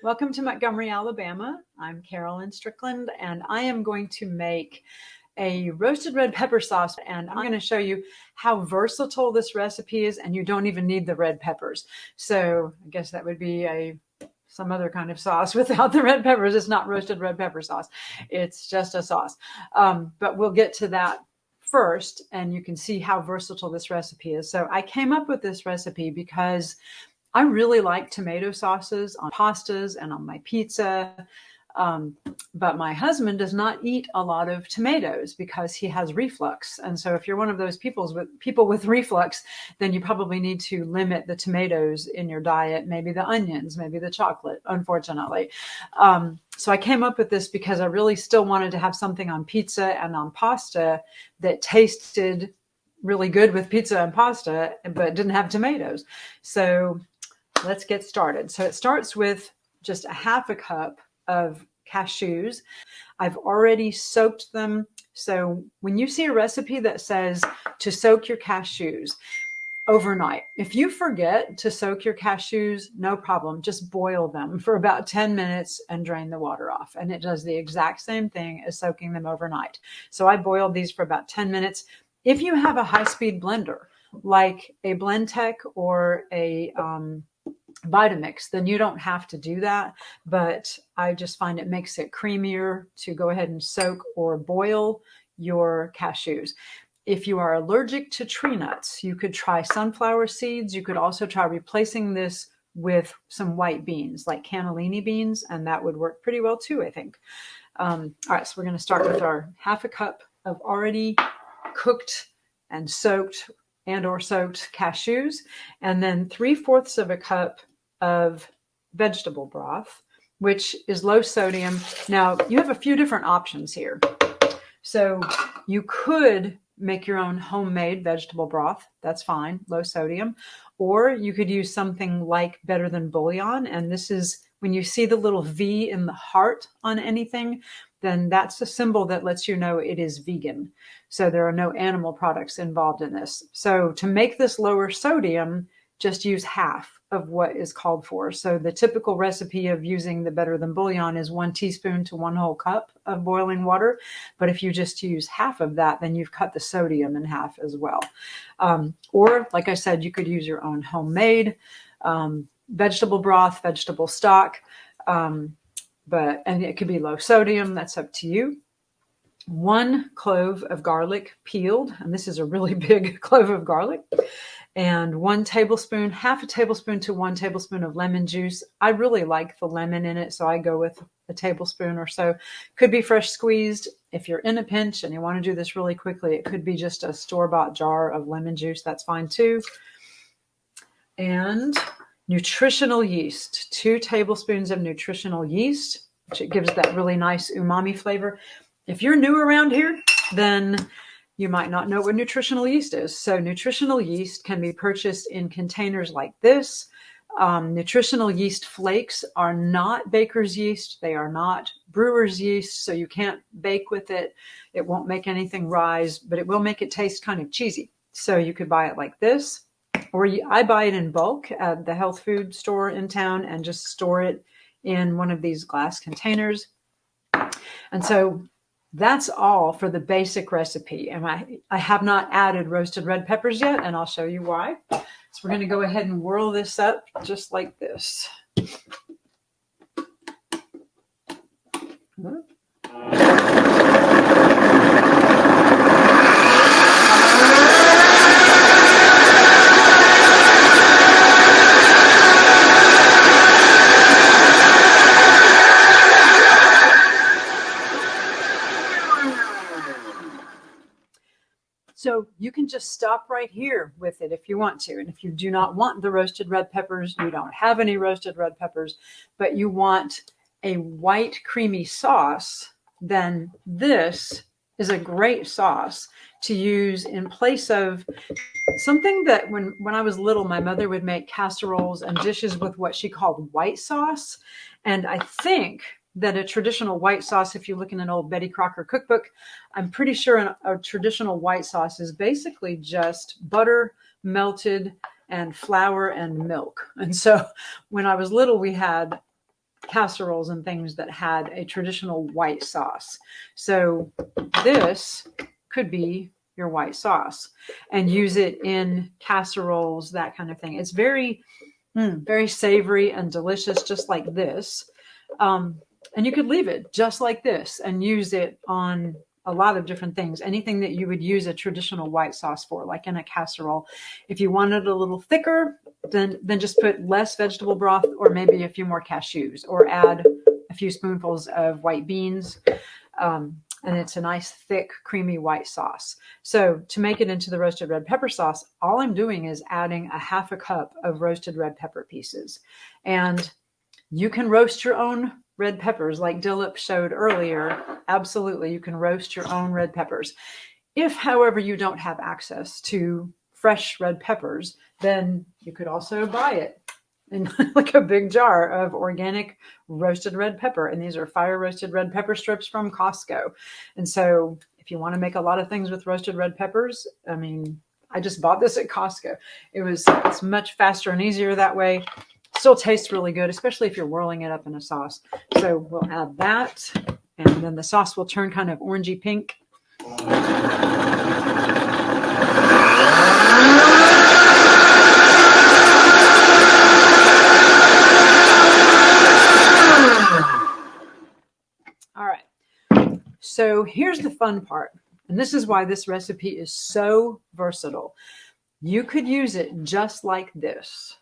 Welcome to Montgomery, Alabama. I'm Carolyn Strickland, and I am going to make a roasted red pepper sauce, and I'm going to show you how versatile this recipe is, and you don't even need the red peppers. So I guess that would be some other kind of sauce without the red peppers. It's not roasted red pepper sauce. It's just a sauce. But we'll get to that first, and you can see how versatile this recipe is. So I came up with this recipe because I really like tomato sauces on pastas and on my pizza. But my husband does not eat a lot of tomatoes because he has reflux. And so if you're one of those people with reflux, then you probably need to limit the tomatoes in your diet, maybe the onions, maybe the chocolate, unfortunately. So I came up with this because I really still wanted to have something on pizza and on pasta that tasted really good with pizza and pasta, but didn't have tomatoes. So let's get started. So it starts with just a half a cup of cashews. I've already soaked them. So when you see a recipe that says to soak your cashews overnight, if you forget to soak your cashews, no problem. Just boil them for about 10 minutes and drain the water off. And it does the exact same thing as soaking them overnight. So I boiled these for about 10 minutes. If you have a high-speed blender, like a Blendtec or a Vitamix, then you don't have to do that. But I just find it makes it creamier to go ahead and soak or boil your cashews. If you are allergic to tree nuts, you could try sunflower seeds. You could also try replacing this with some white beans, like cannellini beans, and that would work pretty well too, I think. All right, so we're going to start with our half a cup of already cooked and soaked or soaked cashews, and then 3/4 of a cup of vegetable broth, which is low sodium. Now, you have a few different options here. So you could make your own homemade vegetable broth. That's fine, low sodium. Or you could use something like Better Than Bouillon. And this is when you see the little V in the heart on anything, then that's a symbol that lets you know it is vegan. So there are no animal products involved in this. So to make this lower sodium, just use half of what is called for. So the typical recipe of using the Better Than Bouillon is 1 teaspoon to 1 whole cup of boiling water. But if you just use half of that, then you've cut the sodium in half as well. Or, like I said, you could use your own homemade vegetable broth, vegetable stock, and it could be low sodium. That's up to you. 1 clove of garlic peeled, and this is a really big clove of garlic, and 1 tablespoon, half a tablespoon to 1 tablespoon of lemon juice. I really like the lemon in it, so I go with a tablespoon or so. Could be fresh squeezed. If you're in a pinch and you want to do this really quickly, it could be just a store-bought jar of lemon juice. That's fine too. And nutritional yeast, 2 tablespoons of nutritional yeast, which it gives that really nice umami flavor. If you're new around here, then you might not know what nutritional yeast is. So nutritional yeast can be purchased in containers like this. Nutritional yeast flakes are not baker's yeast. They are not brewer's yeast, so you can't bake with it. It won't make anything rise, but it will make it taste kind of cheesy. So you could buy it like this, or I buy it in bulk at the health food store in town and just store it in one of these glass containers. And so that's all for the basic recipe. And I have not added roasted red peppers yet, and I'll show you why. So we're going to go ahead and whirl this up just like this. So you can just stop right here with it if you want to. And if you do not want the roasted red peppers, you don't have any roasted red peppers, but you want a white creamy sauce, then this is a great sauce to use in place of something that when I was little, my mother would make casseroles and dishes with what she called white sauce. And I think that a traditional white sauce, if you look in an old Betty Crocker cookbook, I'm pretty sure a traditional white sauce is basically just butter melted and flour and milk. And so when I was little, we had casseroles and things that had a traditional white sauce. So this could be your white sauce, and use it in casseroles, that kind of thing. It's very, very savory and delicious, just like this. And you could leave it just like this and use it on a lot of different things. Anything that you would use a traditional white sauce for, like in a casserole. If you wanted it a little thicker, then just put less vegetable broth, or maybe a few more cashews, or add a few spoonfuls of white beans. And it's a nice, thick, creamy white sauce. So to make it into the roasted red pepper sauce, all I'm doing is adding a half a cup of roasted red pepper pieces. And you can roast your own red peppers like Dilip showed earlier. Absolutely, you can roast your own red peppers. If, however, you don't have access to fresh red peppers, then you could also buy it in like a big jar of organic roasted red pepper. And these are fire roasted red pepper strips from Costco. And so if you want to make a lot of things with roasted red peppers, I mean, I just bought this at Costco. It's much faster and easier that way. Still tastes really good, especially if you're whirling it up in a sauce. So we'll add that, and then the sauce will turn kind of orangey pink. All right. So here's the fun part, and this is why this recipe is so versatile. You could use it just like this.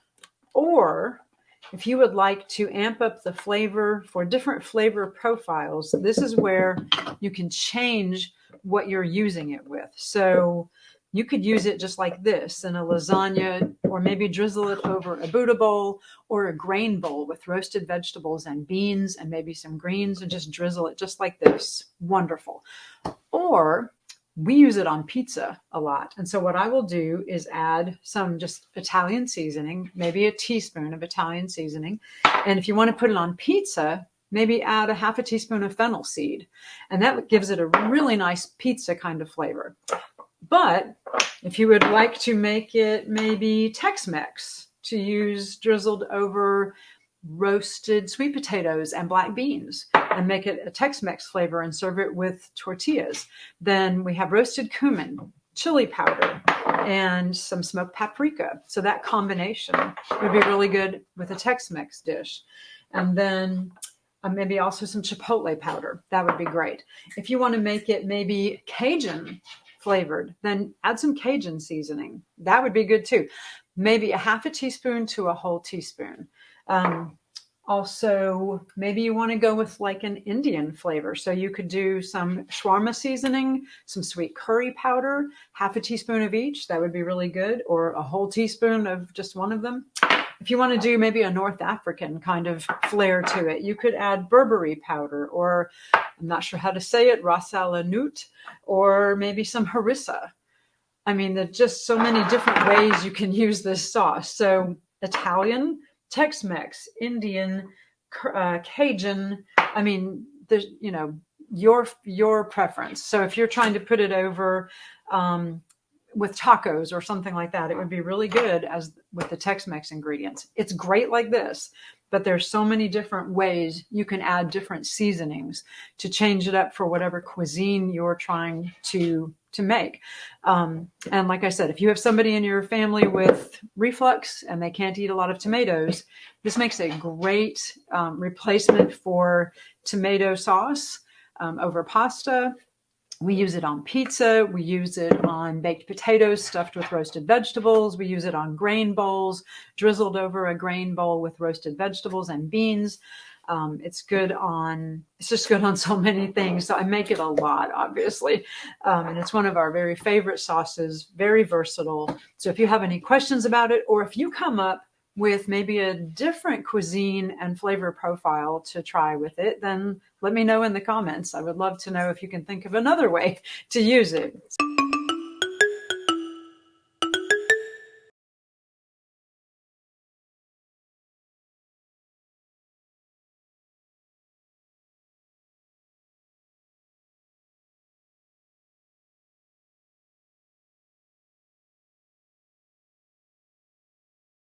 Or if you would like to amp up the flavor for different flavor profiles, this is where you can change what you're using it with. So you could use it just like this in a lasagna, or maybe drizzle it over a Buddha bowl or a grain bowl with roasted vegetables and beans and maybe some greens, and just drizzle it just like this. Wonderful. Or we use it on pizza a lot. And so what I will do is add some just Italian seasoning, maybe a teaspoon of Italian seasoning. And if you want to put it on pizza, maybe add a half a teaspoon of fennel seed. And that gives it a really nice pizza kind of flavor. But if you would like to make it maybe Tex-Mex, to use drizzled over roasted sweet potatoes and black beans, and make it a Tex-Mex flavor and serve it with tortillas, then we have roasted cumin, chili powder, and some smoked paprika. So that combination would be really good with a Tex-Mex dish. And then maybe also some chipotle powder. That would be great. If you want to make it maybe Cajun flavored, then add some Cajun seasoning. That would be good too. Maybe a half a teaspoon to a whole teaspoon. Also, maybe you want to go with like an Indian flavor. So you could do some shawarma seasoning, some sweet curry powder, half a teaspoon of each. That would be really good. Or a whole teaspoon of just one of them. If you want to do maybe a North African kind of flair to it, you could add Burberry powder, or I'm not sure how to say it, ras el hanout, or maybe some harissa. I mean, there's just so many different ways you can use this sauce. So Italian, Tex-Mex, Indian, Cajun. I mean, there's, your preference. So if you're trying to put it over with tacos or something like that, it would be really good as with the Tex-Mex ingredients. It's great like this, but there's so many different ways you can add different seasonings to change it up for whatever cuisine you're trying to make. And like I said, if you have somebody in your family with reflux and they can't eat a lot of tomatoes, this makes a great replacement for tomato sauce over pasta. We use it on pizza. We use it on baked potatoes stuffed with roasted vegetables. We use it on grain bowls, drizzled over a grain bowl with roasted vegetables and beans. It's just good on so many things. So I make it a lot, obviously. And it's one of our very favorite sauces, very versatile. So if you have any questions about it, or if you come up with maybe a different cuisine and flavor profile to try with it, then let me know in the comments. I would love to know if you can think of another way to use it.